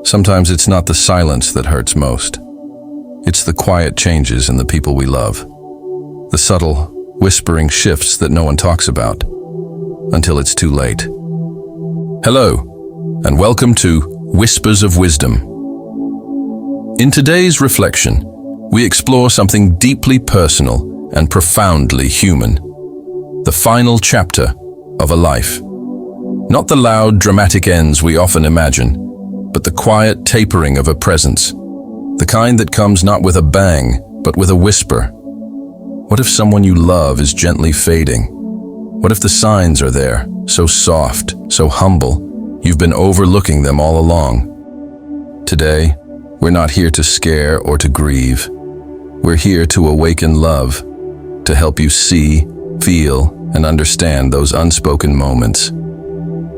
Sometimes it's not the silence that hurts most. It's the quiet changes in the people we love. The subtle, whispering shifts that no one talks about until it's too late. Hello, and welcome to Whispers of Wisdom. In today's reflection, we explore something deeply personal and profoundly human. The final chapter of a life. Not the loud, dramatic ends we often imagine, but the quiet tapering of a presence. The kind that comes not with a bang, but with a whisper. What if someone you love is gently fading? What if the signs are there, so soft, so humble, you've been overlooking them all along? Today, we're not here to scare or to grieve. We're here to awaken love, to help you see, feel, and understand those unspoken moments.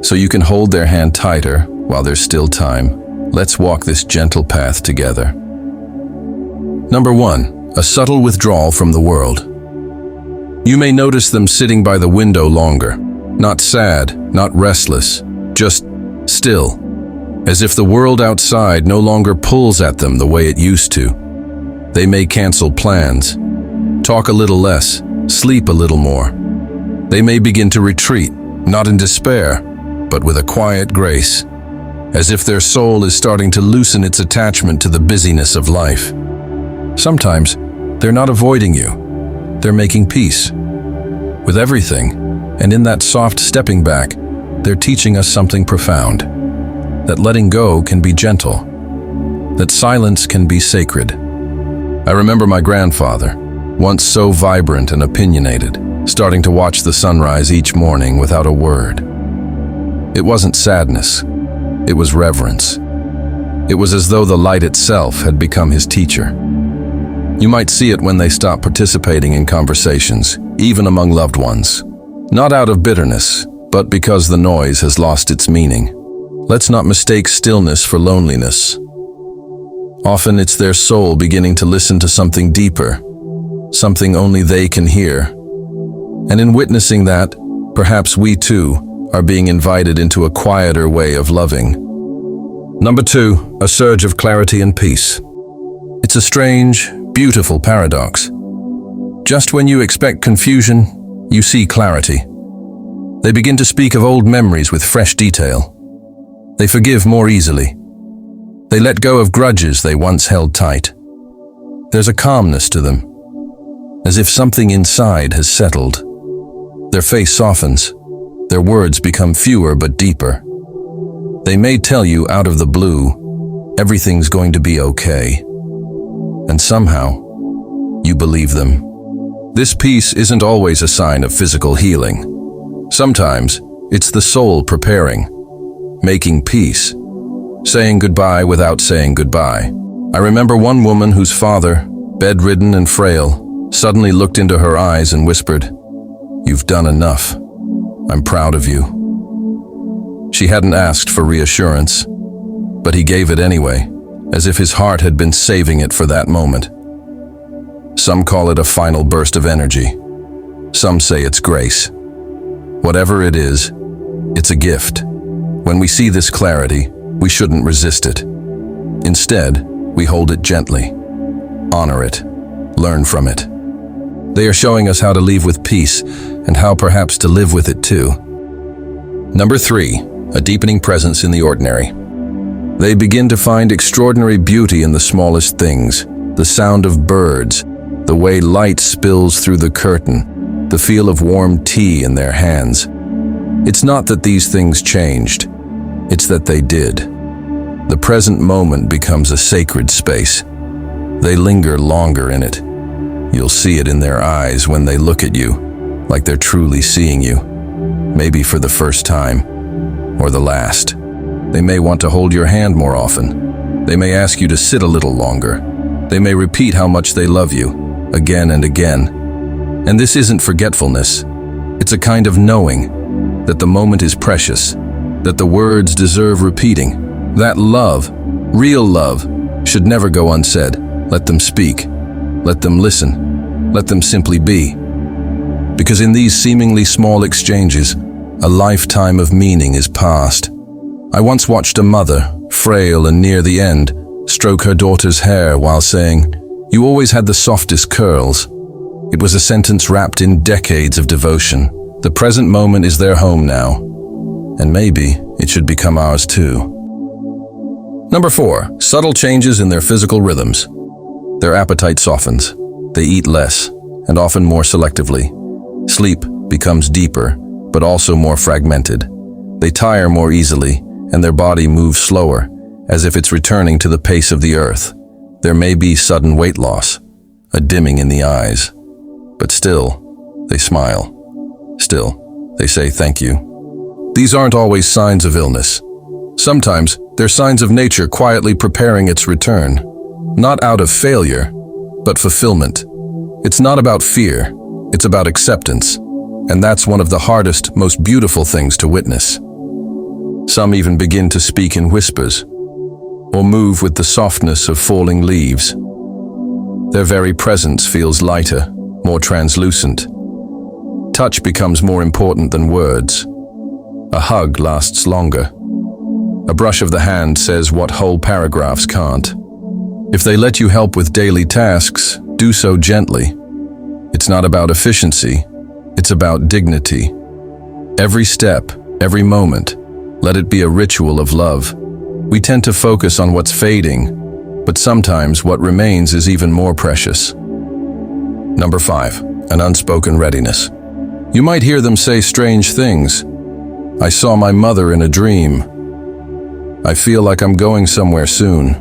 So you can hold their hand tighter while there's still time. Let's walk this gentle path together. Number 1, a subtle withdrawal from the world. You may notice them sitting by the window longer, not sad, not restless, just still, as if the world outside no longer pulls at them the way it used to. They may cancel plans, talk a little less, sleep a little more. They may begin to retreat, not in despair, but with a quiet grace, as if their soul is starting to loosen its attachment to the busyness of life. Sometimes, they're not avoiding you. They're making peace with everything, and in that soft stepping back, they're teaching us something profound. That letting go can be gentle. That silence can be sacred. I remember my grandfather, once so vibrant and opinionated, starting to watch the sunrise each morning without a word. It wasn't sadness. It was reverence. It was as though the light itself had become his teacher. You might see it when they stop participating in conversations, even among loved ones. Not out of bitterness, but because the noise has lost its meaning. Let's not mistake stillness for loneliness. Often it's their soul beginning to listen to something deeper, something only they can hear. And in witnessing that, perhaps we too are being invited into a quieter way of loving. Number 2, a surge of clarity and peace. It's a strange, beautiful paradox. Just when you expect confusion, you see clarity. They begin to speak of old memories with fresh detail. They forgive more easily. They let go of grudges they once held tight. There's a calmness to them, as if something inside has settled. Their face softens. Their words become fewer but deeper. They may tell you out of the blue, everything's going to be okay. And somehow, you believe them. This peace isn't always a sign of physical healing. Sometimes, it's the soul preparing, making peace, saying goodbye without saying goodbye. I remember one woman whose father, bedridden and frail, suddenly looked into her eyes and whispered, "You've done enough. I'm proud of you." She hadn't asked for reassurance, but he gave it anyway, as if his heart had been saving it for that moment. Some call it a final burst of energy. Some say it's grace. Whatever it is, it's a gift. When we see this clarity, we shouldn't resist it. Instead, we hold it gently, honor it, learn from it. They are showing us how to leave with peace and how perhaps to live with it too. Number 3, a deepening presence in the ordinary. They begin to find extraordinary beauty in the smallest things, the sound of birds, the way light spills through the curtain, the feel of warm tea in their hands. It's not that these things changed, it's that they did. The present moment becomes a sacred space. They linger longer in it. You'll see it in their eyes when they look at you, like they're truly seeing you, maybe for the first time, or the last. They may want to hold your hand more often. They may ask you to sit a little longer. They may repeat how much they love you, again and again. And this isn't forgetfulness. It's a kind of knowing that the moment is precious, that the words deserve repeating, that love, real love, should never go unsaid. Let them speak. Let them listen. Let them simply be. Because in these seemingly small exchanges, a lifetime of meaning is passed. I once watched a mother, frail and near the end, stroke her daughter's hair while saying, "You always had the softest curls." It was a sentence wrapped in decades of devotion. The present moment is their home now, and maybe it should become ours too. Number 4, subtle changes in their physical rhythms. Their appetite softens. They eat less, and often more selectively. Sleep becomes deeper, but also more fragmented. They tire more easily, and their body moves slower, as if it's returning to the pace of the earth. There may be sudden weight loss, a dimming in the eyes, but still, they smile. Still, they say thank you. These aren't always signs of illness. Sometimes, they're signs of nature quietly preparing its return. Not out of failure, but fulfillment. It's not about fear, it's about acceptance. And that's one of the hardest, most beautiful things to witness. Some even begin to speak in whispers, or move with the softness of falling leaves. Their very presence feels lighter, more translucent. Touch becomes more important than words. A hug lasts longer. A brush of the hand says what whole paragraphs can't. If they let you help with daily tasks, do so gently. It's not about efficiency, it's about dignity. Every step, every moment, let it be a ritual of love. We tend to focus on what's fading, but sometimes what remains is even more precious. Number 5, an unspoken readiness. You might hear them say strange things. "I saw my mother in a dream." "I feel like I'm going somewhere soon."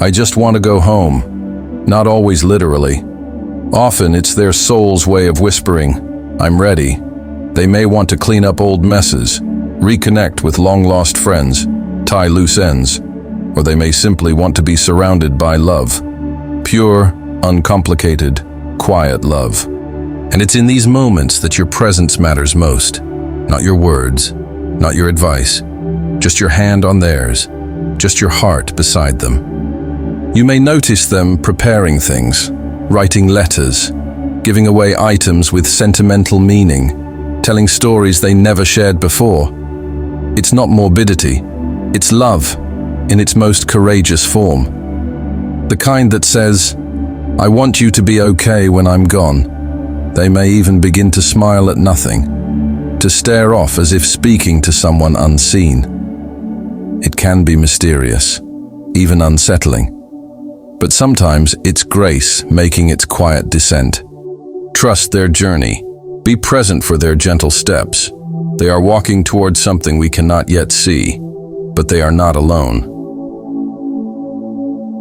"I just want to go home." Not always literally. Often it's their soul's way of whispering, "I'm ready." They may want to clean up old messes, reconnect with long-lost friends, tie loose ends, or they may simply want to be surrounded by love. Pure, uncomplicated, quiet love. And it's in these moments that your presence matters most. Not your words, not your advice, just your hand on theirs, just your heart beside them. You may notice them preparing things, writing letters, giving away items with sentimental meaning, telling stories they never shared before. It's not morbidity, it's love in its most courageous form. The kind that says, "I want you to be okay when I'm gone." They may even begin to smile at nothing, to stare off as if speaking to someone unseen. It can be mysterious, even unsettling. But sometimes it's grace making its quiet descent. Trust their journey. Be present for their gentle steps. They are walking towards something we cannot yet see, but they are not alone.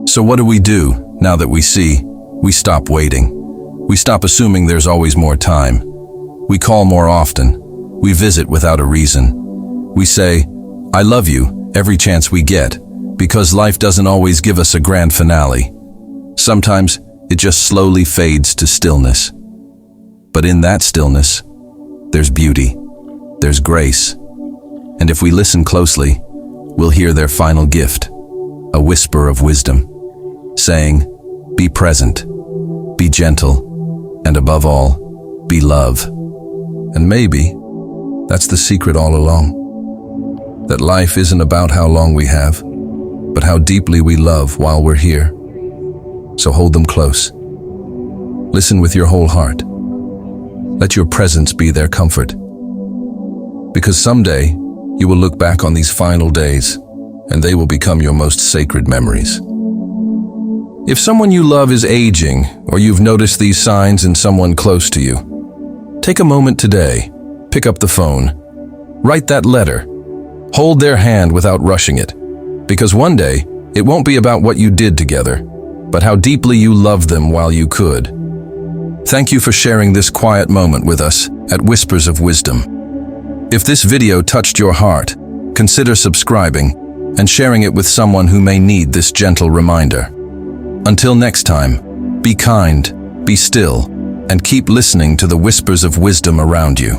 So what do we do now that we see? We stop waiting. We stop assuming there's always more time. We call more often. We visit without a reason. We say, "I love you," every chance we get, because life doesn't always give us a grand finale. Sometimes it just slowly fades to stillness. But in that stillness, there's beauty, there's grace. And if we listen closely, we'll hear their final gift, a whisper of wisdom, saying, "Be present, be gentle, and above all, be love." And maybe that's the secret all along. That life isn't about how long we have, but how deeply we love while we're here. So hold them close. Listen with your whole heart. Let your presence be their comfort. Because someday, you will look back on these final days, and they will become your most sacred memories. If someone you love is aging, or you've noticed these signs in someone close to you, take a moment today, pick up the phone, write that letter, hold their hand without rushing it, because one day, it won't be about what you did together, but how deeply you loved them while you could. Thank you for sharing this quiet moment with us at Whispers of Wisdom. If this video touched your heart, consider subscribing and sharing it with someone who may need this gentle reminder. Until next time, be kind, be still, and keep listening to the whispers of wisdom around you.